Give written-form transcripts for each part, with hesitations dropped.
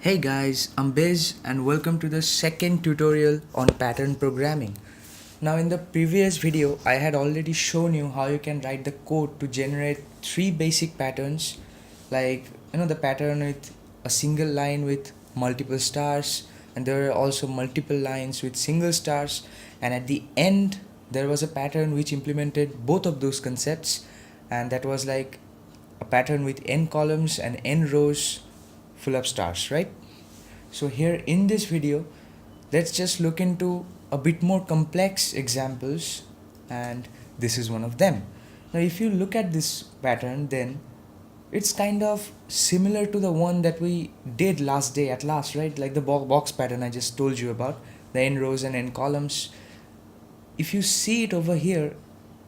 Hey guys, I'm Biz and welcome to the second tutorial on pattern programming. Now in the previous video, I had already shown you how you can write the code to generate three basic patterns, like the pattern with a single line with multiple stars, and there are also multiple lines with single stars, and at the end there was a pattern which implemented both of those concepts, and that was like a pattern with n columns and n rows full of stars, right? So here in this video, let's just look into a bit more complex examples, and this is one of them. Now if you look at this pattern, then it's kind of similar to the one that we did last day at last, right? Like the box pattern I just told you about, the n rows and n columns. If you see it over here,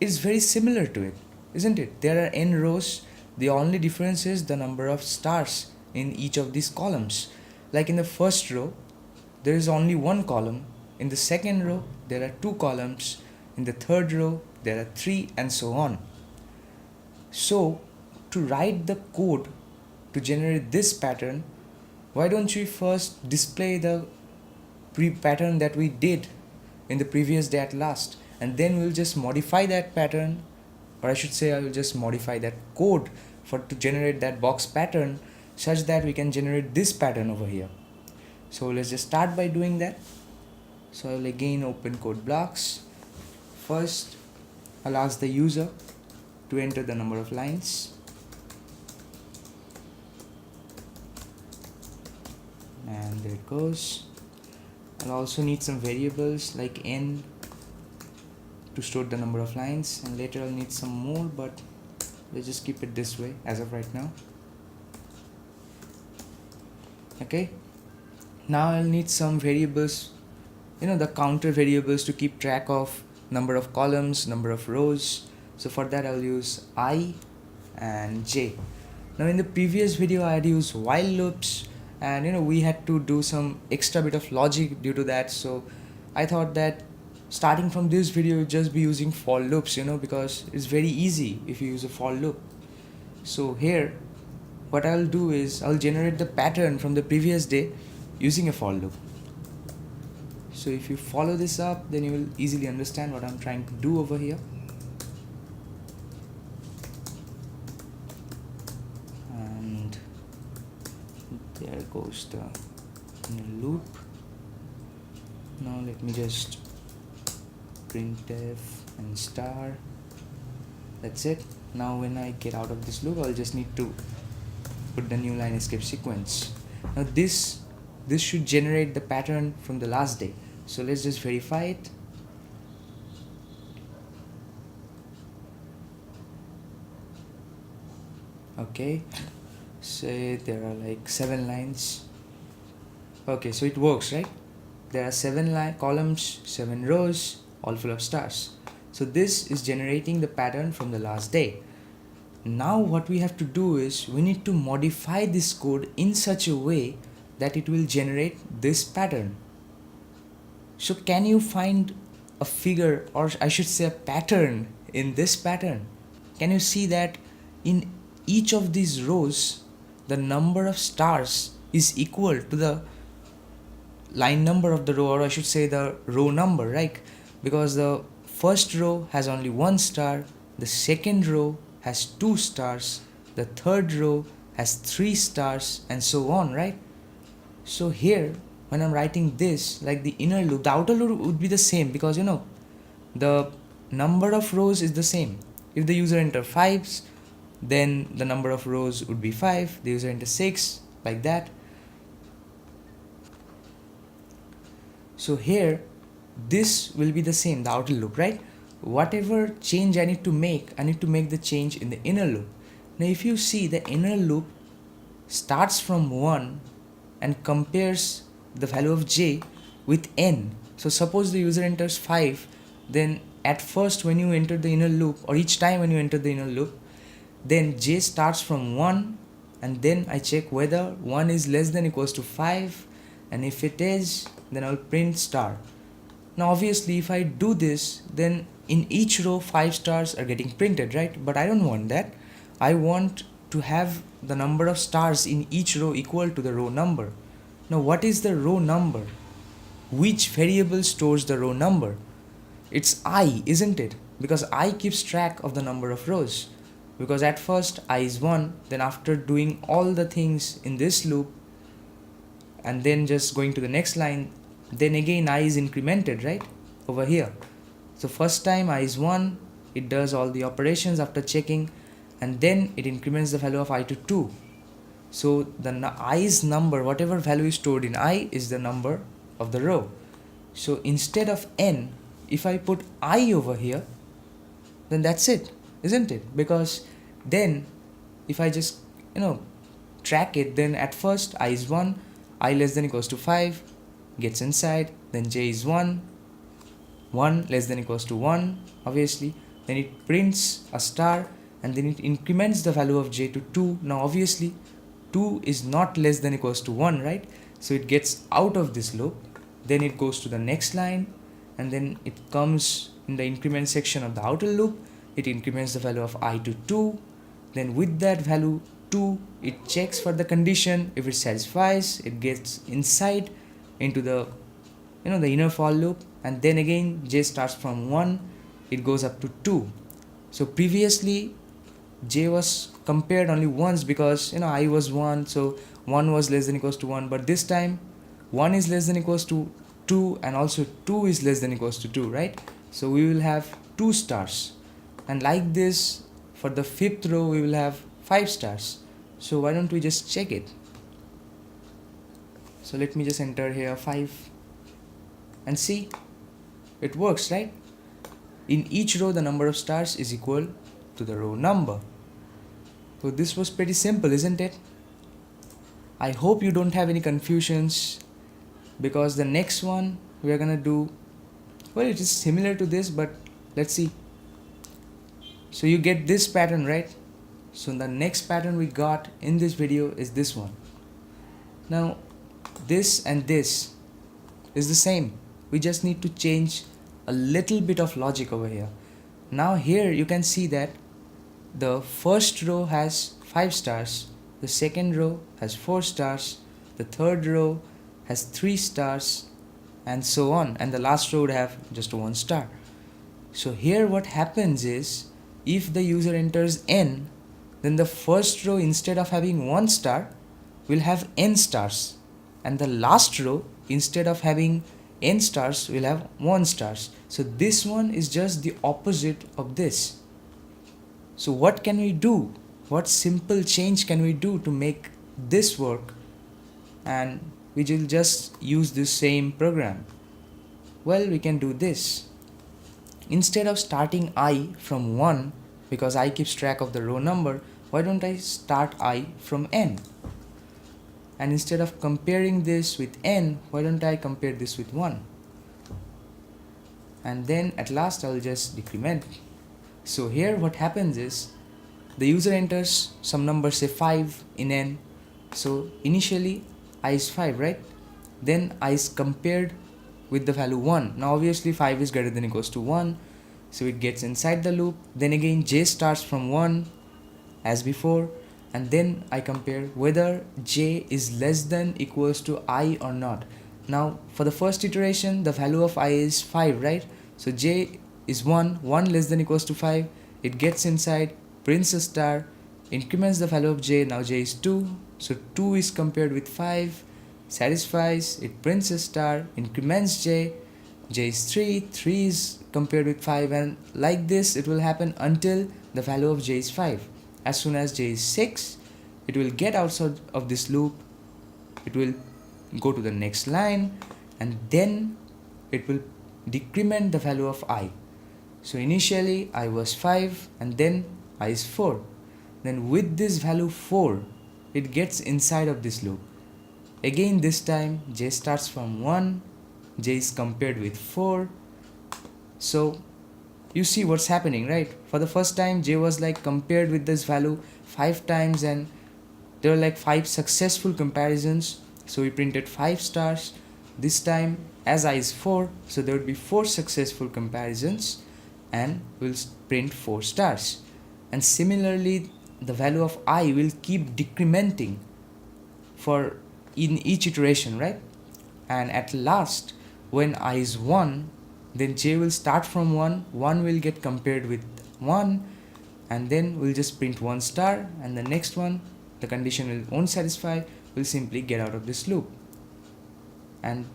it's very similar to it, isn't it? There are n rows. The only difference is the number of stars in each of these columns. Like in the first row, there is only one column. In the second row, there are two columns. In the third row, there are three, and so on. So, to write the code to generate this pattern, why don't we first display the pattern that we did in the previous day at last, and then we'll just modify that pattern, or I should say I will just modify that code to generate that box pattern such that we can generate this pattern over here. So let's just start by doing that. So I will again open code blocks. First, I'll ask the user to enter the number of lines, and there it goes. I'll also need some variables like n to store the number of lines, and later I'll need some more, but let's just keep it this way as of right now. Okay, now I'll need some variables, the counter variables to keep track of number of columns, number of rows. So for that I'll use I and j. Now in the previous video I had used while loops, and we had to do some extra bit of logic due to that. So I thought that starting from this video you'd just be using for loops, because it's very easy if you use a for loop. So here what I'll do is I'll generate the pattern from the previous day using a for loop. So if you follow this up, then you will easily understand what I'm trying to do over here. And there goes the loop. Now let me just printf and star. That's it. Now when I get out of this loop, I'll just need to put the new line escape sequence. Now this should generate the pattern from the last day. So let's just verify it. Okay, say there are like 7 lines. Okay, so it works, right? There are 7 columns, 7 rows, all full of stars. So this is generating the pattern from the last day. Now what we have to do is we need to modify this code in such a way that it will generate this pattern. So can you find a figure, or I should say a pattern in this pattern? Can you see that in each of these rows the number of stars is equal to the line number of the row, or I should say the row number, right? Because the first row has only 1 star, the second row has 2 stars, the third row has 3 stars, and so on, right? So here when I'm writing this, like the inner loop, the outer loop would be the same, because the number of rows is the same. If the user enter 5s, then the number of rows would be 5, the user enter 6, like that. So here this will be the same, the outer loop, right? Whatever change I need to make the change in the inner loop. Now if you see, the inner loop starts from 1 and compares the value of j with n. So suppose the user enters 5, then at first when you enter the inner loop, or each time when you enter the inner loop, then j starts from 1, and then I check whether 1 is less than or equals to 5, and if it is, then I'll print star. Now obviously if I do this, then in each row 5 stars are getting printed, right? But I don't want that. I want to have the number of stars in each row equal to the row number. Now what is the row number? Which variable stores the row number? It's I, isn't it? Because I keeps track of the number of rows. Because at first I is 1, then after doing all the things in this loop and then just going to the next line, then again I is incremented, right? Over here. So first time I is 1, it does all the operations after checking, and then it increments the value of I to 2. So the i's number, whatever value is stored in I, is the number of the row. So instead of n, if I put I over here, then that's it, isn't it? Because then if I just track it, then at first I is 1, I less than equals to 5 gets inside, then j is 1 less than equals to 1, obviously, then it prints a star, and then it increments the value of j to 2. Now obviously 2 is not less than equals to 1, right? So it gets out of this loop, then it goes to the next line, and then it comes in the increment section of the outer loop, it increments the value of I to 2, then with that value 2, it checks for the condition. If it satisfies, it gets inside into the the inner for loop, and then again j starts from 1, it goes up to 2. So previously j was compared only once because I was 1, so 1 was less than equals to 1, but this time 1 is less than equals to 2 and also 2 is less than equals to 2, right? So we will have 2 stars, and like this for the 5th row we will have 5 stars. So why don't we just check it? So let me just enter here 5 and see, it works, right? In each row the number of stars is equal to the row number. So this was pretty simple, isn't it? I hope you don't have any confusions, because the next one we are gonna do, well, it is similar to this, but let's see. So you get this pattern, right? So the next pattern we got in this video is this one. Now this and this is the same, we just need to change a little bit of logic over here. Now here you can see that the first row has 5 stars, the second row has 4 stars, the third row has 3 stars, and so on, and the last row would have just 1 star. So here what happens is, if the user enters n, then the first row, instead of having 1 star, will have n stars, and the last row, instead of having n stars, will have 1 stars. So this one is just the opposite of this. So what can we do? What simple change can we do to make this work? And we will just use this same program. Well, we can do this. Instead of starting I from 1, because I keeps track of the row number, why don't I start I from n? And instead of comparing this with n, why don't I compare this with 1? And then at last I'll just decrement. So here what happens is, the user enters some number, say 5 in n. So initially I is 5, right? Then I is compared with the value 1. Now obviously 5 is greater than equals to 1, so it gets inside the loop. Then again j starts from 1 as before, and then I compare whether j is less than equals to I or not. Now for the first iteration the value of I is 5, right? So j is 1 less than equals to 5, it gets inside, prints a star, increments the value of j, now j is 2, so 2 is compared with 5, satisfies, it prints a star, increments j, j is 3 is compared with 5, and like this it will happen until the value of j is 5. As soon as j is 6, it will get outside of this loop, it will go to the next line, and then it will decrement the value of I. So initially I was 5 and then I is 4. Then with this value 4, it gets inside of this loop. Again this time j starts from 1, j is compared with 4. So you see what's happening, right? For the first time j was like compared with this value 5 times, and there were like 5 successful comparisons. So we printed 5 stars. This time as I is 4, so there would be 4 successful comparisons, and we'll print 4 stars. And similarly the value of I will keep decrementing for in each iteration, right? And at last, when I is 1, then j will start from 1, 1 will get compared with 1, and then we'll just print 1 star, and the next one, the condition won't satisfy, we'll simply get out of this loop. And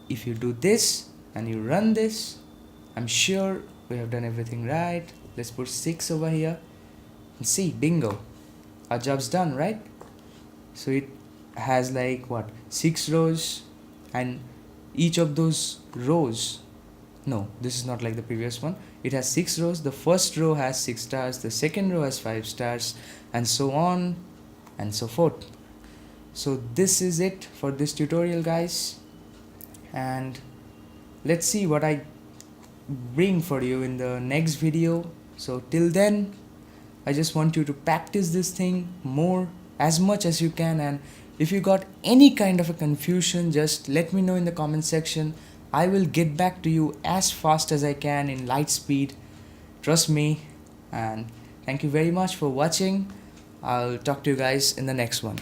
if you do this and you run this, I'm sure we have done everything right. Let's put 6 over here and see, bingo, our job's done, right? So it has like what, 6 rows, and each of those rows, no, this is not like the previous one, it has 6 rows. The first row has 6 stars, the second row has 5 stars, and so on and so forth. So this is it for this tutorial, guys, and let's see what I bring for you in the next video. So till then, I just want you to practice this thing more, as much as you can, and if you got any kind of a confusion, just let me know in the comment section. I will get back to you as fast as I can in light speed, trust me. And thank you very much for watching. I'll talk to you guys in the next one.